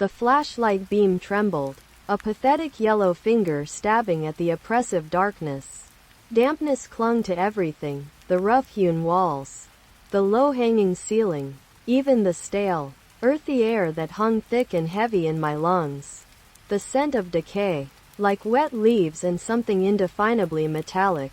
The flashlight beam trembled, a pathetic yellow finger stabbing at the oppressive darkness. Dampness clung to everything, the rough-hewn walls, the low-hanging ceiling, even the stale, earthy air that hung thick and heavy in my lungs. The scent of decay, like wet leaves and something indefinably metallic,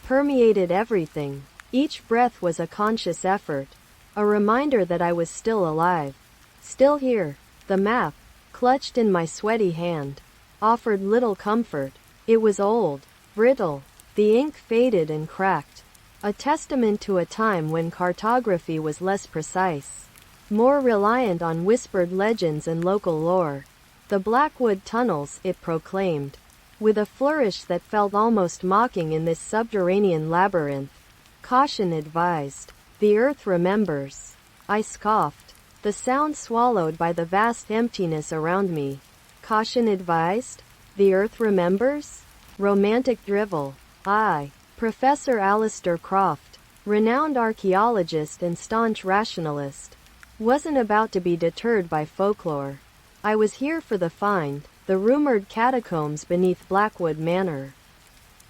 permeated everything. Each breath was a conscious effort, a reminder that I was still alive, still here. The map, clutched in my sweaty hand, offered little comfort. It was old, brittle, the ink faded and cracked, a testament to a time when cartography was less precise, more reliant on whispered legends and local lore. The Blackwood tunnels, it proclaimed, with a flourish that felt almost mocking in this subterranean labyrinth. Caution advised. The earth remembers. I scoffed, the sound swallowed by the vast emptiness around me. Caution advised? The earth remembers? Romantic drivel. I, Professor Alistair Croft, renowned archaeologist and staunch rationalist, wasn't about to be deterred by folklore. I was here for the find, the rumored catacombs beneath Blackwood Manor.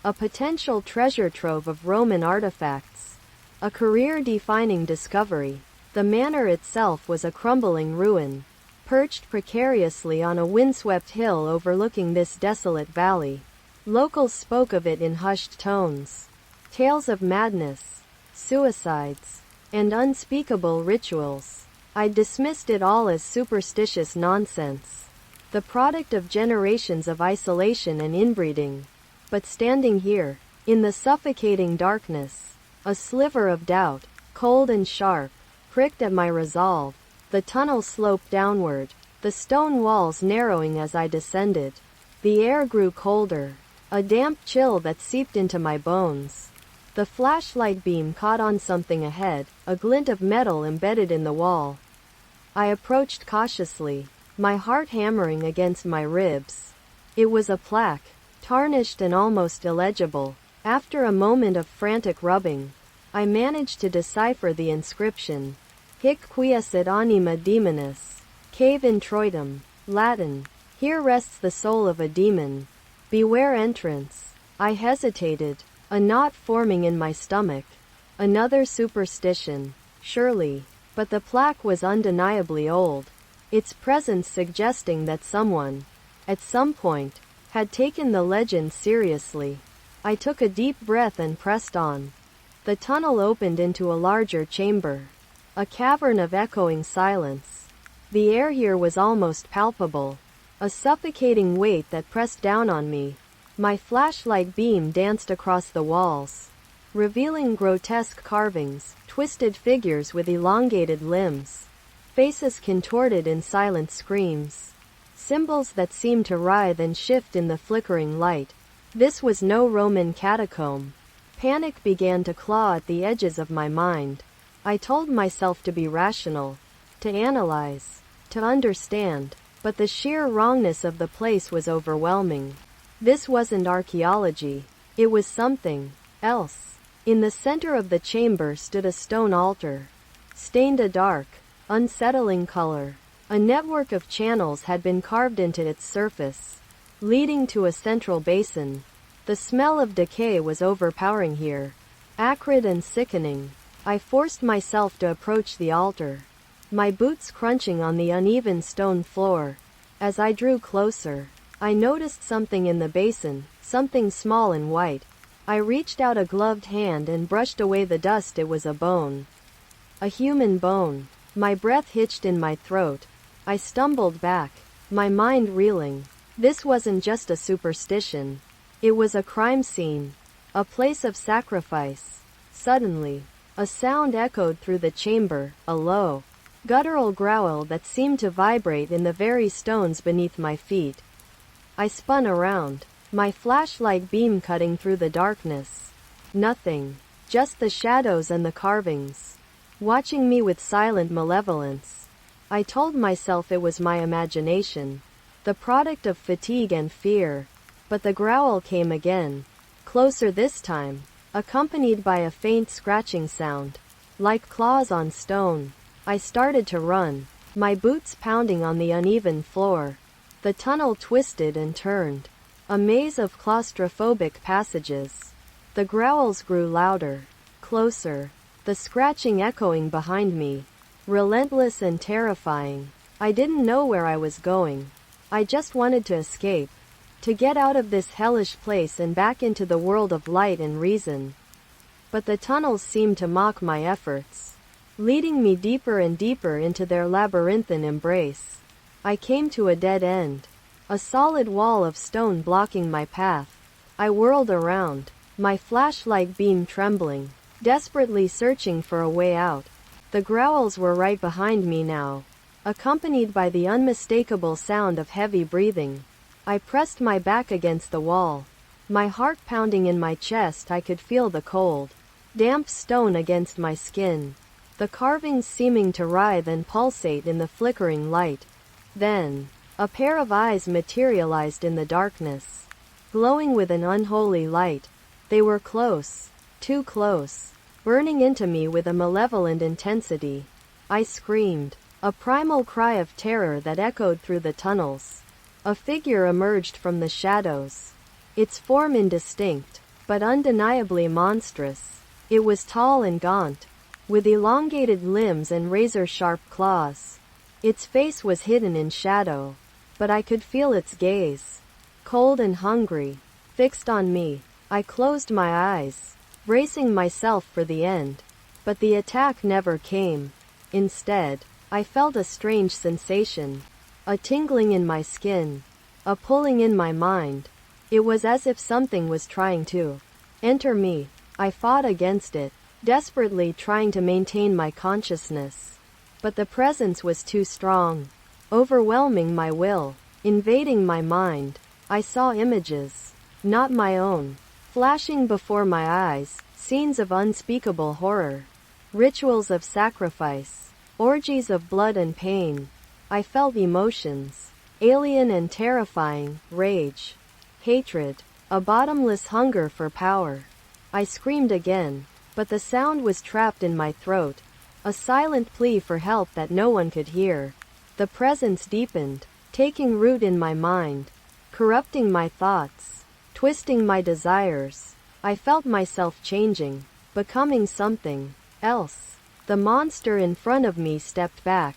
A potential treasure trove of Roman artifacts. A career-defining discovery. The manor itself was a crumbling ruin, perched precariously on a windswept hill overlooking this desolate valley. Locals spoke of it in hushed tones. Tales of madness, suicides, and unspeakable rituals. I dismissed it all as superstitious nonsense, the product of generations of isolation and inbreeding. But standing here, in the suffocating darkness, a sliver of doubt, cold and sharp, pricked at my resolve. The tunnel sloped downward, the stone walls narrowing as I descended. The air grew colder, a damp chill that seeped into my bones. The flashlight beam caught on something ahead, a glint of metal embedded in the wall. I approached cautiously, my heart hammering against my ribs. It was a plaque, tarnished and almost illegible. After a moment of frantic rubbing, I managed to decipher the inscription. Hic quiescit anima demonis. Cave introitum. Latin. Here rests the soul of a demon. Beware entrance. I hesitated, a knot forming in my stomach. Another superstition. Surely. But the plaque was undeniably old, its presence suggesting that someone, at some point, had taken the legend seriously. I took a deep breath and pressed on. The tunnel opened into a larger chamber, a cavern of echoing silence. The air here was almost palpable, a suffocating weight that pressed down on me. My flashlight beam danced across the walls, revealing grotesque carvings, twisted figures with elongated limbs, faces contorted in silent screams, symbols that seemed to writhe and shift in the flickering light. This was no Roman catacomb. Panic began to claw at the edges of my mind. I told myself to be rational, to analyze, to understand, but the sheer wrongness of the place was overwhelming. This wasn't archaeology. It was something else. In the center of the chamber stood a stone altar, stained a dark, unsettling color. A network of channels had been carved into its surface, leading to a central basin. The smell of decay was overpowering here, acrid and sickening. I forced myself to approach the altar, my boots crunching on the uneven stone floor. As I drew closer, I noticed something in the basin, something small and white. I reached out a gloved hand and brushed away the dust. It was a bone. A human bone. My breath hitched in my throat. I stumbled back, my mind reeling. This wasn't just a superstition. It was a crime scene, a place of sacrifice. Suddenly, a sound echoed through the chamber, a low, guttural growl that seemed to vibrate in the very stones beneath my feet. I spun around, my flashlight beam cutting through the darkness. Nothing, just the shadows and the carvings, watching me with silent malevolence. I told myself it was my imagination, the product of fatigue and fear. But the growl came again, closer this time, accompanied by a faint scratching sound, like claws on stone. I started to run, my boots pounding on the uneven floor. The tunnel twisted and turned. A maze of claustrophobic passages. The growls grew louder, closer, the scratching echoing behind me, relentless and terrifying. I didn't know where I was going. I just wanted to escape, to get out of this hellish place and back into the world of light and reason. But the tunnels seemed to mock my efforts, leading me deeper and deeper into their labyrinthine embrace. I came to a dead end, a solid wall of stone blocking my path. I whirled around, my flashlight beam trembling, desperately searching for a way out. The growls were right behind me now, accompanied by the unmistakable sound of heavy breathing. I pressed my back against the wall, my heart pounding in my chest. I could feel the cold, damp stone against my skin, the carvings seeming to writhe and pulsate in the flickering light. Then, a pair of eyes materialized in the darkness, glowing with an unholy light. They were close, too close, burning into me with a malevolent intensity. I screamed, a primal cry of terror that echoed through the tunnels. A figure emerged from the shadows, its form indistinct, but undeniably monstrous. It was tall and gaunt, with elongated limbs and razor-sharp claws. Its face was hidden in shadow, but I could feel its gaze, cold and hungry, fixed on me. I closed my eyes, bracing myself for the end, but the attack never came. Instead, I felt a strange sensation, a tingling in my skin, a pulling in my mind. It was as if something was trying to enter me. I fought against it, desperately trying to maintain my consciousness. But the presence was too strong, overwhelming my will, invading my mind. I saw images, not my own, flashing before my eyes, scenes of unspeakable horror, rituals of sacrifice, orgies of blood and pain. I felt emotions, alien and terrifying, rage, hatred, a bottomless hunger for power. I screamed again, but the sound was trapped in my throat, a silent plea for help that no one could hear. The presence deepened, taking root in my mind, corrupting my thoughts, twisting my desires. I felt myself changing, becoming something else. The monster in front of me stepped back,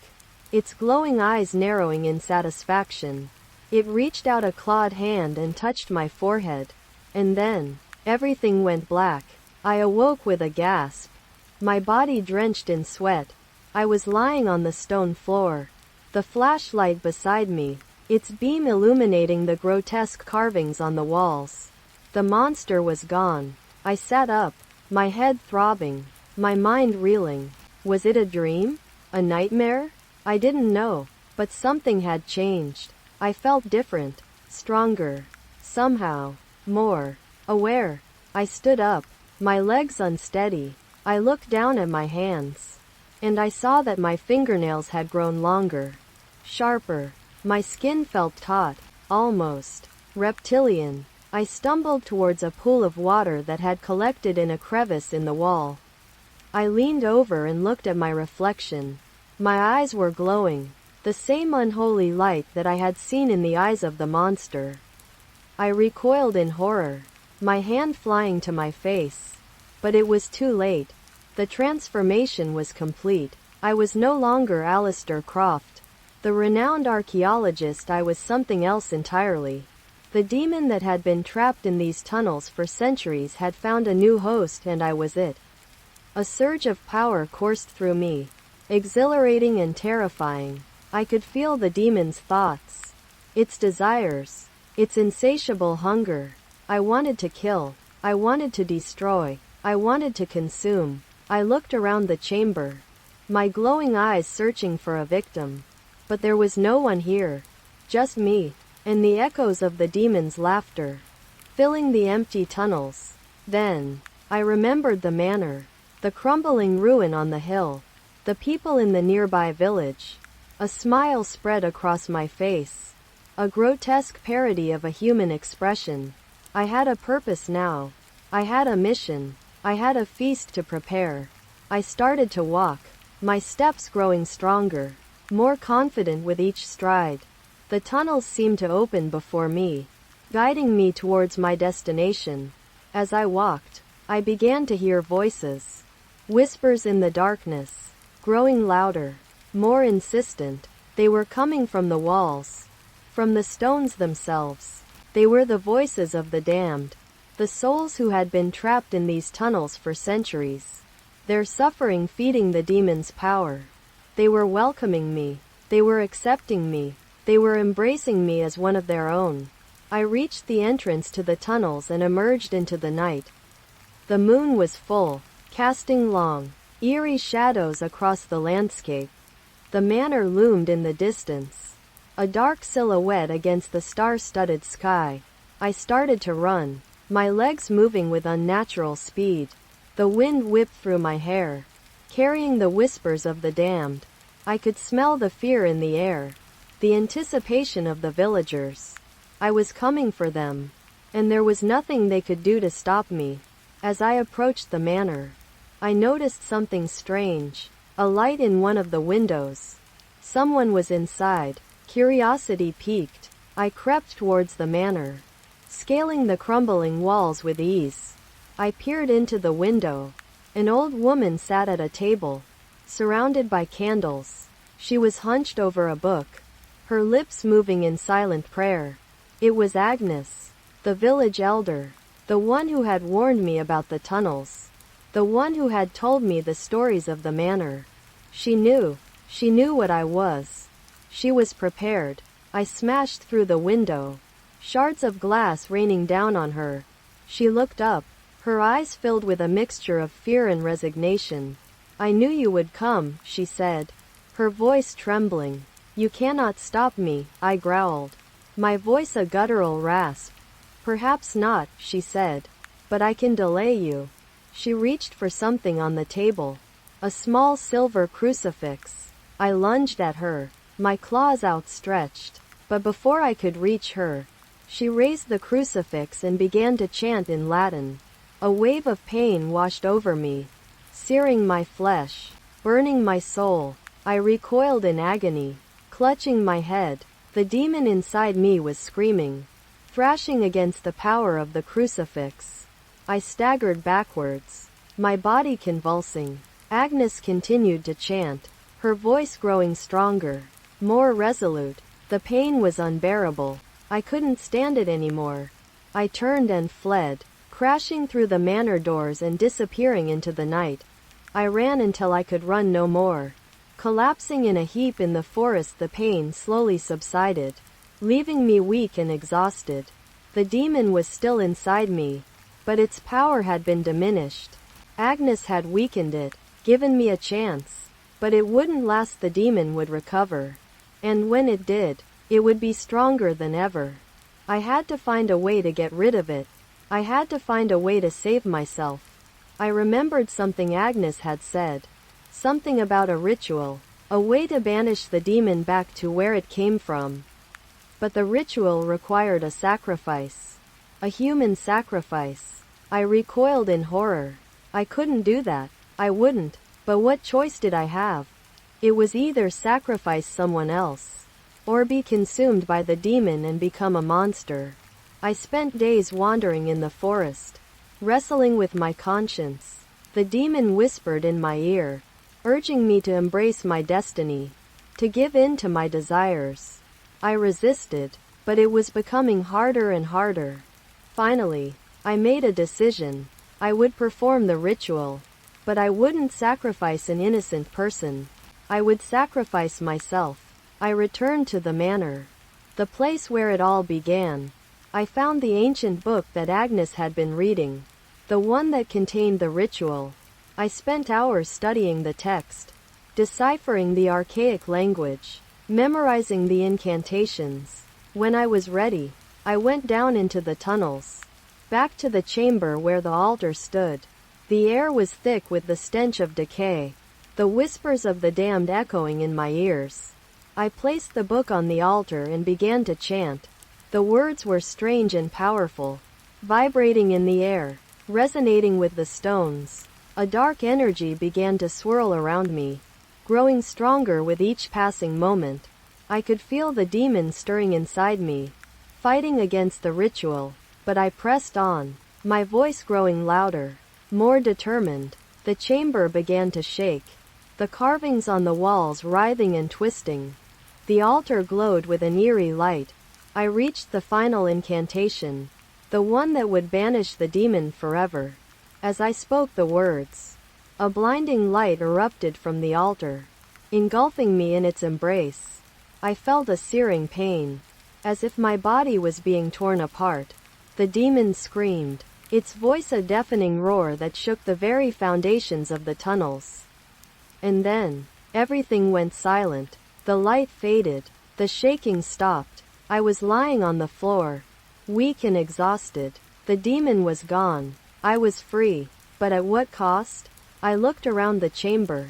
its glowing eyes narrowing in satisfaction. It reached out a clawed hand and touched my forehead. And then, everything went black. I awoke with a gasp, my body drenched in sweat. I was lying on the stone floor, the flashlight beside me, its beam illuminating the grotesque carvings on the walls. The monster was gone. I sat up, my head throbbing, my mind reeling. Was it a dream? A nightmare? I didn't know, but something had changed. I felt different, stronger, somehow, more aware. I stood up, my legs unsteady. I looked down at my hands, and I saw that my fingernails had grown longer, sharper. My skin felt taut, almost reptilian. I stumbled towards a pool of water that had collected in a crevice in the wall. I leaned over and looked at my reflection. My eyes were glowing, the same unholy light that I had seen in the eyes of the monster. I recoiled in horror, my hand flying to my face. But it was too late. The transformation was complete. I was no longer Alistair Croft, the renowned archaeologist. I was something else entirely. The demon that had been trapped in these tunnels for centuries had found a new host, and I was it. A surge of power coursed through me, exhilarating and terrifying. I could feel the demon's thoughts, its desires, its insatiable hunger. I wanted to kill. I wanted to destroy. I wanted to consume. I looked around the chamber, my glowing eyes searching for a victim. But there was no one here. Just me, and the echoes of the demon's laughter, filling the empty tunnels. Then, I remembered the manor, the crumbling ruin on the hill, the people in the nearby village. A smile spread across my face, a grotesque parody of a human expression. I had a purpose now. I had a mission. I had a feast to prepare. I started to walk, my steps growing stronger, more confident with each stride. The tunnels seemed to open before me, guiding me towards my destination. As I walked, I began to hear voices. Whispers in the darkness, growing louder, more insistent. They were coming from the walls, from the stones themselves. They were the voices of the damned, the souls who had been trapped in these tunnels for centuries, their suffering feeding the demon's power. They were welcoming me. They were accepting me. They were embracing me as one of their own. I reached the entrance to the tunnels and emerged into the night. The moon was full, casting long, eerie shadows across the landscape. The manor loomed in the distance, a dark silhouette against the star-studded sky. I started to run, my legs moving with unnatural speed. The wind whipped through my hair, carrying the whispers of the damned. I could smell the fear in the air, the anticipation of the villagers. I was coming for them, and there was nothing they could do to stop me. As I approached the manor, I noticed something strange, a light in one of the windows. Someone was inside. Curiosity piqued. I crept towards the manor, scaling the crumbling walls with ease. I peered into the window. An old woman sat at a table, surrounded by candles. She was hunched over a book, her lips moving in silent prayer. It was Agnes, the village elder, the one who had warned me about the tunnels, the one who had told me the stories of the manor. She knew what I was. She was prepared. I smashed through the window, shards of glass raining down on her. She looked up, her eyes filled with a mixture of fear and resignation. "I knew you would come," she said, her voice trembling. "You cannot stop me," I growled, my voice a guttural rasp. "Perhaps not," she said, "but I can delay you." She reached for something on the table, a small silver crucifix. I lunged at her, my claws outstretched, but before I could reach her, she raised the crucifix and began to chant in Latin. A wave of pain washed over me, searing my flesh, burning my soul. I recoiled in agony, clutching my head. The demon inside me was screaming, thrashing against the power of the crucifix. I staggered backwards, my body convulsing. Agnes continued to chant, her voice growing stronger, more resolute. The pain was unbearable. I couldn't stand it anymore. I turned and fled, crashing through the manor doors and disappearing into the night. I ran until I could run no more. Collapsing in a heap in the forest, the pain slowly subsided, leaving me weak and exhausted. The demon was still inside me, but its power had been diminished. Agnes had weakened it, given me a chance, but it wouldn't last. The demon would recover, and when it did, it would be stronger than ever. I had to find a way to get rid of it. I had to find a way to save myself. I remembered something Agnes had said, something about a ritual, a way to banish the demon back to where it came from. But the ritual required a sacrifice, a human sacrifice. I recoiled in horror. I couldn't do that. I wouldn't. But what choice did I have? It was either sacrifice someone else, or be consumed by the demon and become a monster. I spent days wandering in the forest, wrestling with my conscience. The demon whispered in my ear, urging me to embrace my destiny, to give in to my desires. I resisted, but it was becoming harder and harder. Finally, I made a decision. I would perform the ritual, but I wouldn't sacrifice an innocent person. I would sacrifice myself. I returned to the manor, the place where it all began. I found the ancient book that Agnes had been reading, the one that contained the ritual. I spent hours studying the text, deciphering the archaic language, memorizing the incantations. When I was ready, I went down into the tunnels, back to the chamber where the altar stood. The air was thick with the stench of decay, the whispers of the damned echoing in my ears. I placed the book on the altar and began to chant. The words were strange and powerful, vibrating in the air, resonating with the stones. A dark energy began to swirl around me, growing stronger with each passing moment. I could feel the demon stirring inside me, fighting against the ritual, but I pressed on, my voice growing louder, more determined. The chamber began to shake, the carvings on the walls writhing and twisting. The altar glowed with an eerie light. I reached the final incantation, the one that would banish the demon forever. As I spoke the words, a blinding light erupted from the altar, engulfing me in its embrace. I felt a searing pain, as if my body was being torn apart. The demon screamed, its voice a deafening roar that shook the very foundations of the tunnels. And then, everything went silent. The light faded, the shaking stopped. I was lying on the floor, weak and exhausted. The demon was gone. I was free, but at what cost? I looked around the chamber.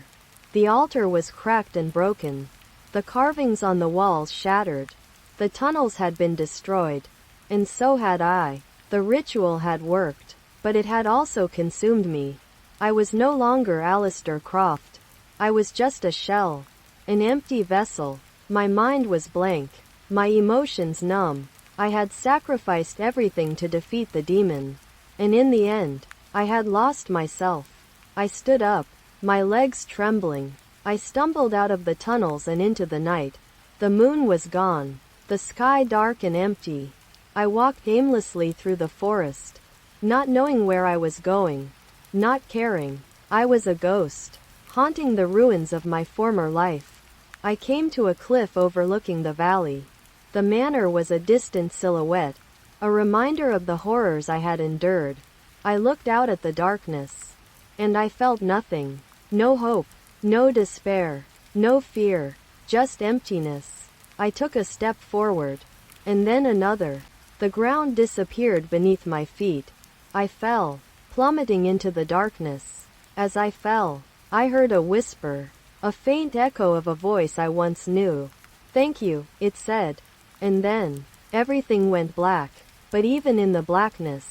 The altar was cracked and broken, the carvings on the walls shattered. The tunnels had been destroyed, and so had I. The ritual had worked, but it had also consumed me. I was no longer Alistair Croft. I was just a shell, an empty vessel. My mind was blank, my emotions numb. I had sacrificed everything to defeat the demon, and in the end, I had lost myself. I stood up, my legs trembling. I stumbled out of the tunnels and into the night. The moon was gone, the sky dark and empty. I walked aimlessly through the forest, not knowing where I was going, not caring. I was a ghost, haunting the ruins of my former life. I came to a cliff overlooking the valley. The manor was a distant silhouette, a reminder of the horrors I had endured. I looked out at the darkness, and I felt nothing. No hope, no despair, no fear, just emptiness. I took a step forward, and then another. The ground disappeared beneath my feet. I fell, plummeting into the darkness. As I fell, I heard a whisper, a faint echo of a voice I once knew. "Thank you," it said. And then, everything went black. But even in the blackness,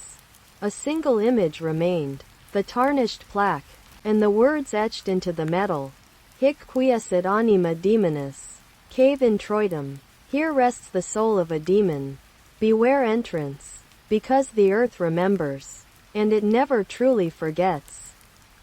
a single image remained, the tarnished plaque, and the words etched into the metal. Hic quiescit anima demonis, cave introitum. Here rests the soul of a demon. Beware entrance, because the earth remembers, and it never truly forgets.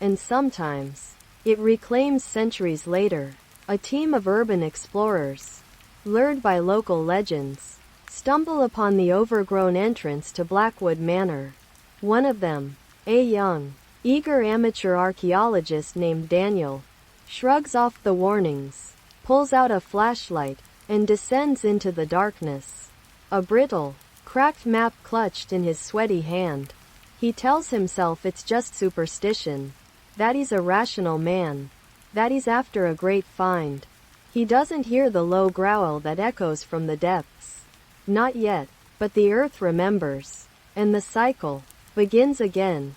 And sometimes, it reclaims centuries later. A team of urban explorers, lured by local legends, stumble upon the overgrown entrance to Blackwood Manor. One of them, a young, eager amateur archaeologist named Daniel, shrugs off the warnings, pulls out a flashlight, and descends into the darkness. A brittle, cracked map clutched in his sweaty hand. He tells himself it's just superstition, that he's a rational man, that he's after a great find. He doesn't hear the low growl that echoes from the depths. Not yet, but the earth remembers, and the cycle begins again.